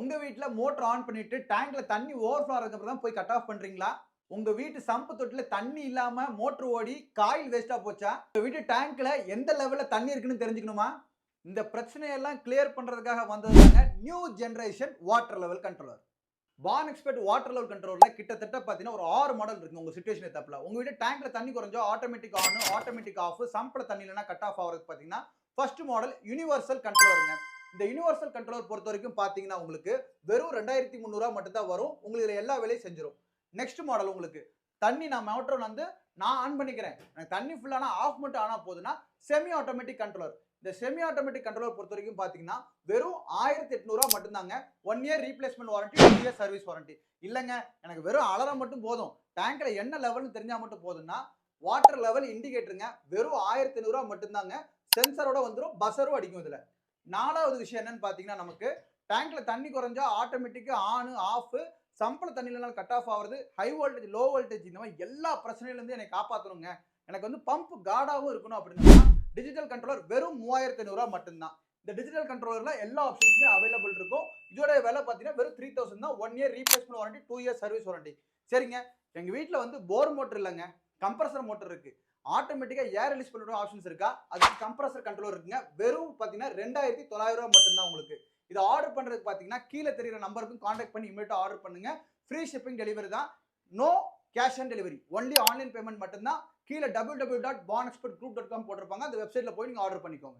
உங்க வீட்ல motor on பண்ணிட்டு டேங்க்ல தண்ணி ஓவர்ஃப்ளோ ஆனதுக்கு அப்புறம் தான் போய் கட் ஆஃப் பண்றீங்களா? உங்க வீட்டு சம்பு தொட்டில தண்ணி இல்லாம மோட்டர் ஓடி காயில் வேஸ்ட்டா போச்சா? உங்க வீட்டு டேங்க்ல எந்த லெவல்ல தண்ணி இருக்குன்னு தெரிஞ்சுக்கணுமா? இந்த பிரச்சனையெல்லாம் கிளியர் பண்றதுக்காக வந்ததுதாங்க new generation water level controller. பான் எக்ஸ்பர்ட் வாட்டர் லெவல் கண்ட்ரோலர்ல கிட்டத்தட்ட பார்த்தீங்கன்னா ஒரு 6 மாடல் இருக்கு உங்க சிச்சுவேஷன் ஏத்தாப்புல. உங்க வீட்டு டேங்க்ல தண்ணி குறைஞ்சா ஆட்டோமேட்டிக் ஆன், ஆட்டோமேட்டிக் ஆஃப், சம்புல தண்ணி இல்லனா கட் ஆஃப் ஆவறதுக்கு பார்த்தீங்கன்னா ஃபர்ஸ்ட் மாடல் யுனிவர்சல் கண்ட்ரோலருங்க. இந்த யுனிவர்சல் கண்ட்ரோலர் பொறுத்தவரைக்கும் பார்த்தீங்கன்னா உங்களுக்கு வெறும் ரூ. 2300 மட்டும் தான் வரும். உங்களுக்கு இதுல எல்லா வேலையும் செஞ்சிரும். நெக்ஸ்ட் மாடல் உங்களுக்கு தண்ணி நான் மோட்டர் வந்து நான் ஆன் பண்ணிக்கிறேன். எனக்கு தண்ணி ஃபுல்லானா ஆஃப் மட்டும் ஆனா போதுன்னா செமி ஆட்டோமேட்டிக் கண்ட்ரோலர். இந்த செமி ஆட்டோமேட்டிக் கண்ட்ரோலர் பொறுத்தவரைக்கும் பார்த்தீங்கன்னா வெறும் ரூ. 1800 மட்டும் தாங்க. 1 year replacement warranty, 2 year service warranty. இல்லங்க எனக்கு வெறும் அலாரம் மட்டும் போதும். டேங்க்ல என்ன லெவல்னு தெரிஞ்சா மட்டும் போதும்னா வாட்டர் லெவல் இண்டிகேட்டருங்க வெறும் ரூ. 1500 மட்டும் தாங்க. சென்சாரோட வந்துரும், பஸரும் அடிக்கும் இதுல. நாலாவது விஷயம் என்னன்னு பாத்தீங்கன்னா நமக்கு டேங்க்ல தண்ணி குறைஞ்சா ஆட்டோமேட்டிக்கா ஆன் ஆஃப், சம்பள தண்ணி இல்லனாலும் கட் ஆஃப் ஆவறது, ஹை வோல்டேஜ் லோ வோல்டேஜ் இந்த மாதிரி எல்லா பிரச்சனையில இருந்து என்னை காப்பாத்தணுங்க. எனக்கு வந்து பம்ப் கார்டாவும் இருக்கணும் அப்படின்னா டிஜிட்டல் கண்ட்ரோலர் வெறும் ரூ. 3500 மட்டும் தான். இந்த டிஜிட்டல் கண்ட்ரோலர்ல எல்லா ஆப்ஷன்ஸுமே அவைலபிள் இருக்கும். இதோட விலை பாத்தீங்கன்னா வெறும் 3000 தான். 1 year replacement warranty, 2 year service warranty. சரிங்க, எங்க வீட்ல வந்து போர் மோட்டர் இல்லங்க, கம்ப்ரசர் மோட்டர் இருக்கு. ஆட்டோமேட்டிக்கா ஏர் ரிலீஸ் பண்ற ஆப்ஷன்ஸ் இருக்கா? அதுக்கு கம்ப்ரசர் கண்ட்ரோலர் இருக்குங்க. வெறும் பாத்தீங்கன்னா ரூ. 2900 மட்டும் தான் உங்களுக்கு. இத ஆர்டர் பண்றதுக்கு பாத்தீங்கன்னா கீழ தெரியுற நம்பருக்கு கான்டாக்ட் பண்ணி இமிடியேட்டா ஆர்டர் பண்ணுங்க. ஃப்ரீ ஷிப்பிங் டெலிவரி தான். No cash on delivery. Only online payment மட்டும் தான். கீழ www.bonexpertgroup.com போட்டிருப்பாங்க. அந்த வெப்சைட்ல போய் நீங்க ஆர்டர் பண்ணிக்கோங்க.